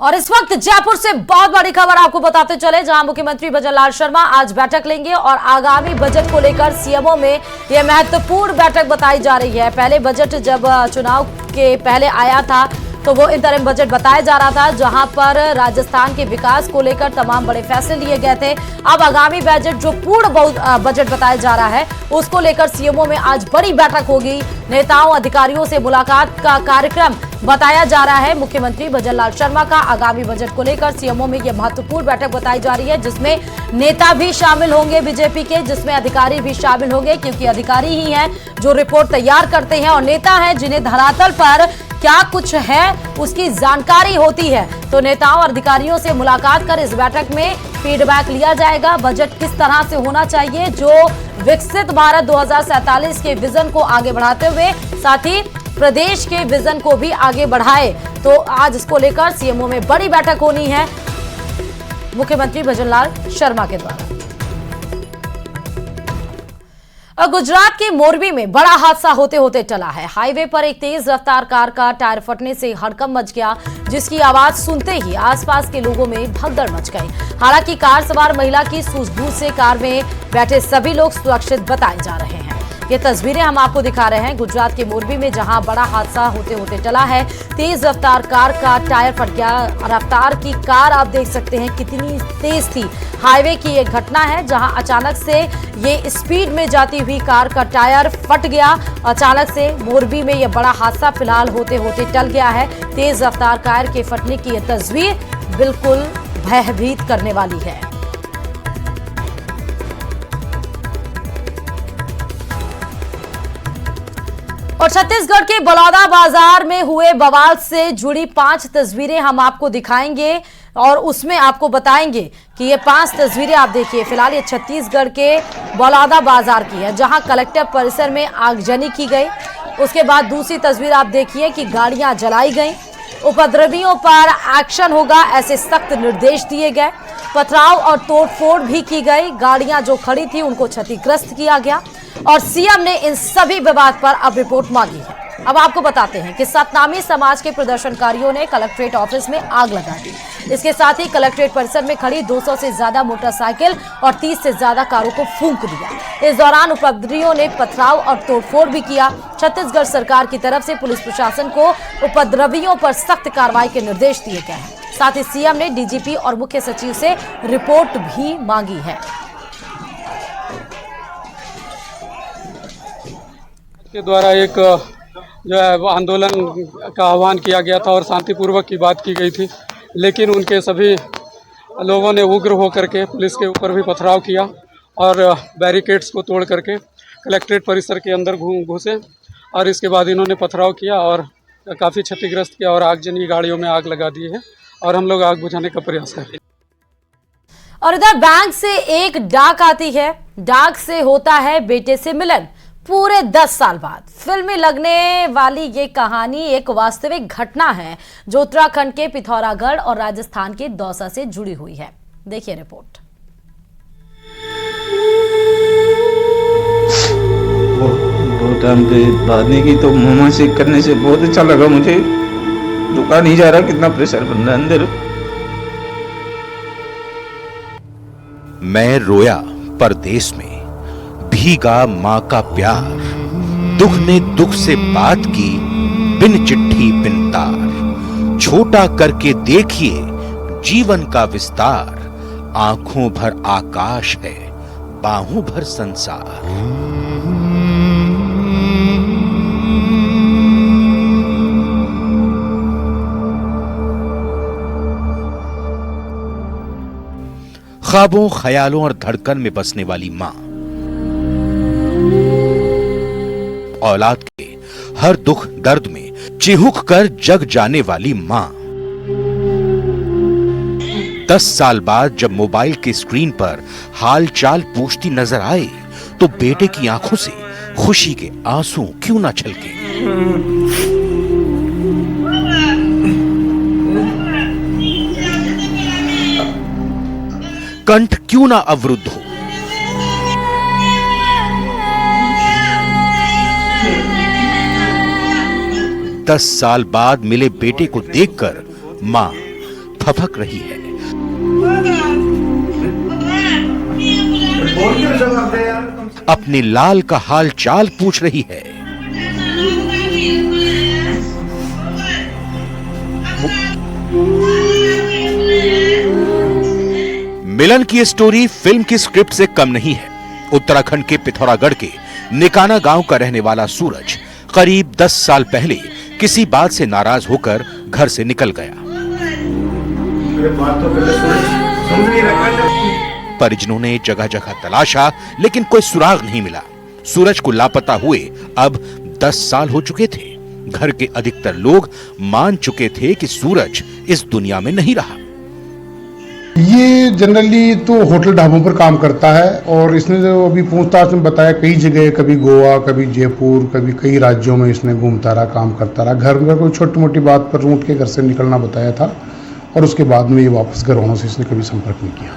और इस वक्त जयपुर से बहुत बड़ी खबर आपको बताते चले, जहां मुख्यमंत्री भजनलाल शर्मा आज बैठक लेंगे और आगामी बजट को लेकर सीएमओ में यह महत्वपूर्ण बैठक बताई जा रही है। पहले बजट जब चुनाव के पहले आया था तो वो इंतरिम बजट बताया जा रहा था, जहां पर राजस्थान के विकास को लेकर तमाम बड़े फैसले लिए गए थे। अब आगामी बजट जो पूर्ण बजट बताया जा रहा है उसको लेकर सीएमओ में आज बड़ी बैठक होगी। नेताओं अधिकारियों से मुलाकात का कार्यक्रम बताया जा रहा है। मुख्यमंत्री भजनलाल शर्मा का आगामी बजट को लेकर सीएमओ में यह महत्वपूर्ण बैठक बताई जा रही है, जिसमें नेता भी शामिल होंगे बीजेपी के, जिसमें अधिकारी भी शामिल होंगे, क्योंकि अधिकारी ही हैं जो रिपोर्ट तैयार करते हैं और नेता हैं जिन्हें धरातल पर क्या कुछ है उसकी जानकारी होती है। तो नेताओं और अधिकारियों से मुलाकात कर इस बैठक में फीडबैक लिया जाएगा। बजट किस तरह से होना चाहिए जो विकसित भारत 2047 के विजन को आगे बढ़ाते हुए साथ ही प्रदेश के विजन को भी आगे बढ़ाए। तो आज इसको लेकर सीएमओ में बड़ी बैठक होनी है मुख्यमंत्री भजनलाल शर्मा के द्वारा। और गुजरात के मोरबी में बड़ा हादसा होते होते टला है। हाईवे पर एक तेज रफ्तार कार का टायर फटने से हड़कंप मच गया, जिसकी आवाज सुनते ही आसपास के लोगों में भगदड़ मच गई। हालांकि कार सवार महिला की सूझबूझ से कार में बैठे सभी लोग सुरक्षित बताए जा रहे हैं। ये तस्वीरें हम आपको दिखा रहे हैं गुजरात के मोरबी में, जहां बड़ा हादसा होते होते टला है। तेज रफ्तार कार का टायर फट गया। रफ्तार की कार आप देख सकते हैं कितनी तेज थी। हाईवे की एक घटना है जहां अचानक से ये स्पीड में जाती हुई कार का टायर फट गया। अचानक से मोरबी में यह बड़ा हादसा फिलहाल होते होते टल गया है। तेज रफ्तार कार के फटने की यह तस्वीर बिल्कुल भयभीत करने वाली है। और छत्तीसगढ़ के बलौदा बाजार में हुए बवाल से जुड़ी 5 तस्वीरें हम आपको दिखाएंगे और उसमें आपको बताएंगे कि ये 5 तस्वीरें आप देखिए। फिलहाल ये छत्तीसगढ़ के बलौदा बाजार की है, जहां कलेक्टर परिसर में आगजनी की गई। उसके बाद दूसरी तस्वीर आप देखिए कि गाड़ियां जलाई गई। उपद्रवियों पर एक्शन होगा ऐसे सख्त निर्देश दिए गए। पथराव और तोड़फोड़ भी की गई। गाड़ियां जो खड़ी थी उनको क्षतिग्रस्त किया गया और सीएम ने इन सभी विवाद पर अब रिपोर्ट मांगी है। अब आपको बताते हैं कि सतनामी समाज के प्रदर्शनकारियों ने कलेक्ट्रेट ऑफिस में आग लगा दी। इसके साथ ही कलेक्ट्रेट परिसर में खड़ी 200 से ज्यादा मोटरसाइकिल और 30 से ज्यादा कारों को फूंक दिया। इस दौरान उपद्रवियों ने पथराव और तोड़फोड़ भी किया। छत्तीसगढ़ सरकार की तरफ से पुलिस प्रशासन को उपद्रवियों पर सख्त कार्रवाई के निर्देश दिए गए हैं। साथ ही सीएम ने डीजीपी और मुख्य सचिव से रिपोर्ट भी मांगी है। के द्वारा एक जो है आंदोलन का आह्वान किया गया था और शांतिपूर्वक की बात की गई थी, लेकिन उनके सभी लोगों ने उग्र होकर के पुलिस के ऊपर भी पथराव किया और बैरिकेड्स को तोड़ करके कलेक्ट्रेट परिसर के अंदर घुसे और इसके बाद इन्होंने पथराव किया और काफ़ी क्षतिग्रस्त किया और आगजनी गाड़ियों में आग लगा दी है और हम लोग आग बुझाने का प्रयास कर रहे हैं। और इधर बैंक से एक डाक आती है। डाक से होता है बेटे से मिलन। पूरे 10 साल बाद फिल्में लगने वाली ये कहानी एक वास्तविक घटना है जो उत्तराखंड के पिथौरागढ़ और राजस्थान के दौसा से जुड़ी हुई है। देखिए रिपोर्ट। बहुत टाइम पे बात नहीं की तो मामा से करने से बहुत अच्छा लगा मुझे। रुका नहीं जा रहा, कितना प्रेशर बन रहा है अंदर। मैं रोया परदेश में, भीगा मां का प्यार। दुख ने दुख से बात की, बिन चिट्ठी बिन तार। छोटा करके देखिए जीवन का विस्तार। आंखों भर आकाश है, बाहों भर संसार। ख्वाबों, ख्यालों और धड़कन में बसने वाली मां। औलाद के हर दुख दर्द में चिहुक कर जग जाने वाली मां। 10 साल बाद जब मोबाइल के स्क्रीन पर हाल चाल पूछती नजर आए तो बेटे की आंखों से खुशी के आंसू क्यों ना छलके। कंठ क्यों ना अवरुद्ध हो। 10 साल बाद मिले बेटे को देखकर मां फपक रही है। अपने लाल का हाल चाल पूछ रही है। मिलन की स्टोरी फिल्म की स्क्रिप्ट से कम नहीं है। उत्तराखंड के पिथौरागढ़ के निकाना गांव का रहने वाला सूरज करीब 10 साल पहले किसी बात से नाराज होकर घर से निकल गया। परिजनों ने जगह जगह तलाशा, लेकिन कोई सुराग नहीं मिला। सूरज को लापता हुए अब 10 साल हो चुके थे। घर के अधिकतर लोग मान चुके थे कि सूरज इस दुनिया में नहीं रहा। ये जनरली तो होटल ढाबों पर काम करता है और इसने जो अभी पूछताछ में बताया कई जगह, कभी गोवा, कभी जयपुर, कभी कई राज्यों में इसने घूमता रहा, काम करता रहा। घर में कोई छोटी मोटी बात पर रूठ के घर से निकलना बताया था और उसके बाद में ये वापस घर वालों से इसने कभी संपर्क नहीं किया।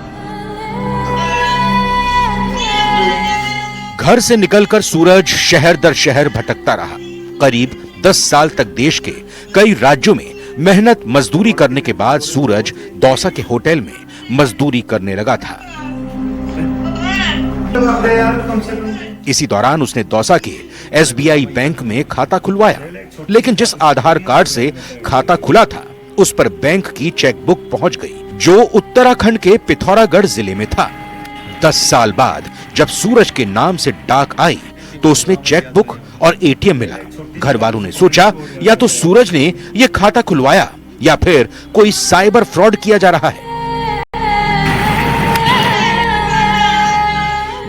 घर से निकलकर सूरज शहर दर शहर भटकता रहा। करीब 10 साल तक देश के कई राज्यों में मेहनत मजदूरी करने के बाद सूरज दौसा के होटल में मजदूरी करने लगा था। इसी दौरान उसने दौसा के SBI बैंक में खाता खुलवाया, लेकिन जिस आधार कार्ड से खाता खुला था उस पर बैंक की चेकबुक पहुंच गई, जो उत्तराखंड के पिथौरागढ़ जिले में था। 10 साल बाद जब सूरज के नाम से डाक आई तो उसमें चेकबुक और ATM मिला। घर वालों ने सोचा या तो सूरज ने यह खाता खुलवाया या फिर कोई साइबर फ्रॉड किया जा रहा है।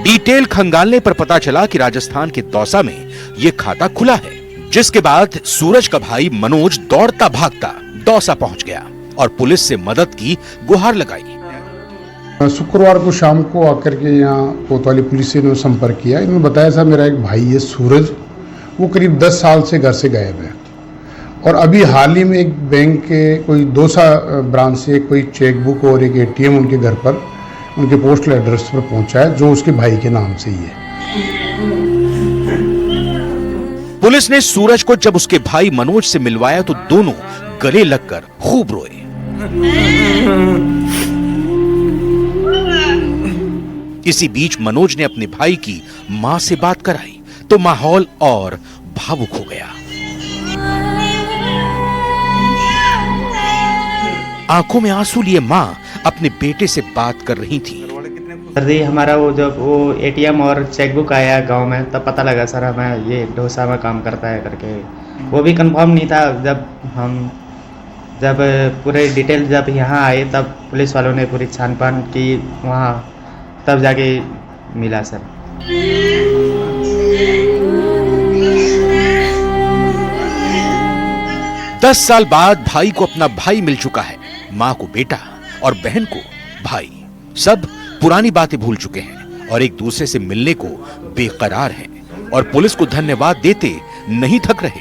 डिटेल खंगालने पर पता चला कि राजस्थान के दौसा में यह खाता खुला है, जिसके बाद सूरज का भाई मनोज दौड़ता भागता दौसा पहुंच गया और पुलिस से मदद की गुहार लगाई। शुक्रवार को शाम को आकर के यहाँ कोतवाली पुलिस से इन्होंने संपर्क किया। इन्होंने बताया था मेरा एक भाई है सूरज, वो करीब 10 साल से घर से गायब है और अभी हाल ही में एक बैंक के कोई दौसा ब्रांच से कोई चेकबुक और एक ATM उनके घर पर उनके पोस्टल एड्रेस पर पहुंचा है, जो उसके भाई के नाम से ही है। पुलिस ने सूरज को जब उसके भाई मनोज से मिलवाया तो दोनों गले लगकर खूब रोए। इसी बीच मनोज ने अपने भाई की मां से बात कराई तो माहौल और भावुक हो गया। आंखों में आंसू लिए मां अपने बेटे से बात कर रही थी। सर जी, हमारा वो जब वो ATM और चेकबुक आया गांव में तब पता लगा सर हमें ये दौसा में काम करता है करके। वो भी कंफर्म नहीं था। जब पूरे डिटेल जब यहाँ आए तब पुलिस वालों ने पूरी छानपान की वहाँ, तब जाके मिला सर। दस साल बाद भाई को अपना भाई मिल चुका है। मां को बेटा और बहन को भाई। सब पुरानी बातें भूल चुके हैं और एक दूसरे से मिलने को बेकरार हैं और पुलिस को धन्यवाद देते नहीं थक रहे।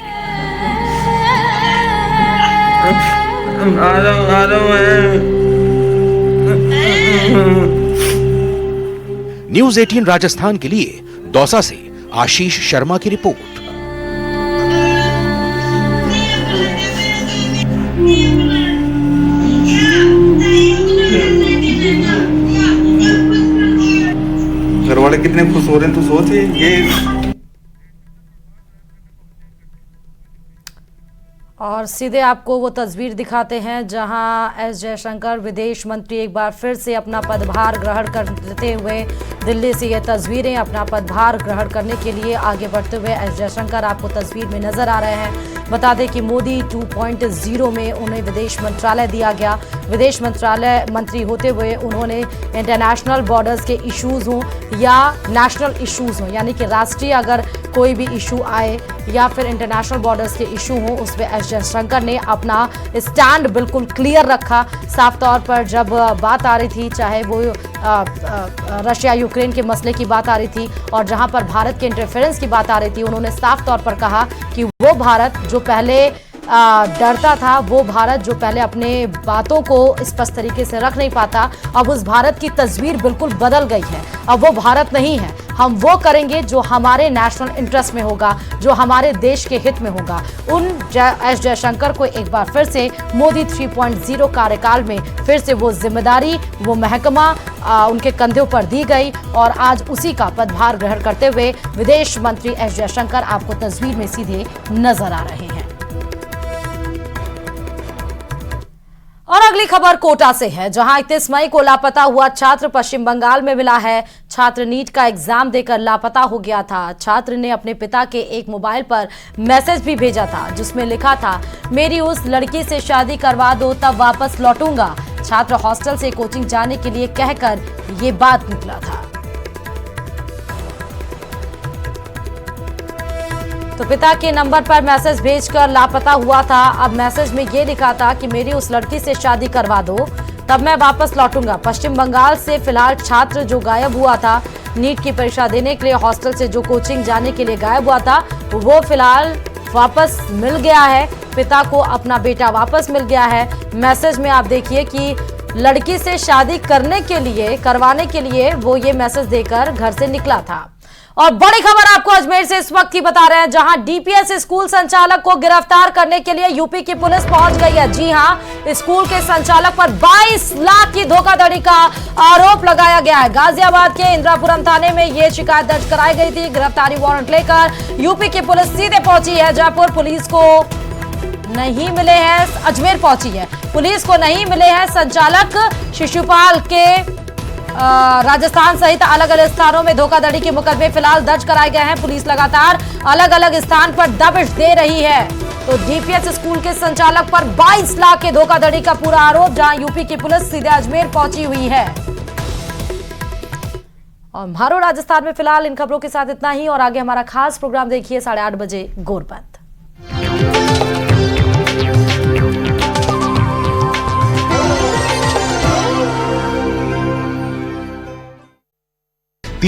न्यूज़ 18 राजस्थान के लिए दौसा से आशीष शर्मा की रिपोर्ट। घर वाले कितने खुश हो रहे हैं तो सोच ये। और सीधे आपको वो तस्वीर दिखाते हैं जहां एस जयशंकर विदेश मंत्री एक बार फिर से अपना पदभार ग्रहण करते हुए दिल्ली से ये तस्वीरें अपना पदभार ग्रहण करने के लिए आगे बढ़ते हुए एस जयशंकर आपको तस्वीर में नजर आ रहे हैं। बता दें कि मोदी 2.0 में उन्हें विदेश मंत्रालय दिया गया। विदेश मंत्रालय मंत्री होते हुए उन्होंने इंटरनेशनल बॉर्डर्स के इश्यूज हों या नेशनल इश्यूज हों, यानी कि राष्ट्रीय अगर कोई भी इशू आए या फिर इंटरनेशनल बॉर्डर्स के इशू हों, उस पर एस जयशंकर ने अपना स्टैंड बिल्कुल क्लियर रखा। साफ तौर पर जब बात आ रही थी, चाहे वो रशिया यूक्रेन के मसले की बात आ रही थी और जहां पर भारत के इंटरफेरेंस की बात आ रही थी, उन्होंने साफ तौर पर कहा कि वो भारत जो पहले डरता था, वो भारत जो पहले अपने बातों को स्पष्ट तरीके से रख नहीं पाता, अब उस भारत की तस्वीर बिल्कुल बदल गई है। अब वो भारत नहीं है, हम वो करेंगे जो हमारे नेशनल इंटरेस्ट में होगा, जो हमारे देश के हित में होगा। उन एस जयशंकर को एक बार फिर से मोदी 3.0 कार्यकाल में फिर से वो जिम्मेदारी, वो महकमा उनके कंधों पर दी गई और आज उसी का पदभार ग्रहण करते हुए विदेश मंत्री एस जयशंकर आपको तस्वीर में सीधे नजर आ रहे हैं। और अगली खबर कोटा से है, जहां 31 मई को लापता हुआ छात्र पश्चिम बंगाल में मिला है। छात्र नीट का एग्जाम देकर लापता हो गया था। छात्र ने अपने पिता के एक मोबाइल पर मैसेज भी भेजा था, जिसमें लिखा था, मेरी उस लड़की से शादी करवा दो तब वापस लौटूंगा। छात्र हॉस्टल से कोचिंग जाने के लिए कहकर ये बात निकला था। तो पिता के नंबर पर मैसेज भेजकर लापता हुआ था। अब मैसेज में ये लिखा था कि मेरी उस लड़की से शादी करवा दो तब मैं वापस लौटूंगा। पश्चिम बंगाल से फिलहाल छात्र जो गायब हुआ था, नीट की परीक्षा देने के लिए हॉस्टल से जो कोचिंग जाने के लिए गायब हुआ था, वो फिलहाल वापस मिल गया है। पिता को अपना बेटा वापस मिल गया है। मैसेज में आप देखिए कि लड़की से शादी करवाने के लिए वो ये मैसेज देकर घर से निकला था। और बड़ी खबर आपको अजमेर से इस वक्त की बता रहे हैं, जहां डीपीएस स्कूल संचालक को गिरफ्तार करने के लिए यूपी की पुलिस पहुंच गई है। जी हां, स्कूल के संचालक पर 22 लाख की धोखाधड़ी का आरोप लगाया गया है। गाजियाबाद के इंदिरापुरम थाने में यह शिकायत दर्ज कराई गई थी। गिरफ्तारी वारंट लेकर यूपी की पुलिस सीधे पहुंची है जयपुर। पुलिस को नहीं मिले हैं, अजमेर पहुंची है। पुलिस को नहीं मिले हैं संचालक। शिशुपाल के राजस्थान सहित अलग अलग स्थानों में धोखाधड़ी के मुकदमे फिलहाल दर्ज कराए गए हैं। पुलिस लगातार अलग अलग स्थान पर दबिश दे रही है। तो डीपीएस स्कूल के संचालक पर 22 लाख के धोखाधड़ी का पूरा आरोप, जहां यूपी की पुलिस सीधे अजमेर पहुंची हुई है। और मारो राजस्थान में फिलहाल इन खबरों के साथ इतना ही। और आगे हमारा खास प्रोग्राम देखिए 8:30 बजे गोरबंद।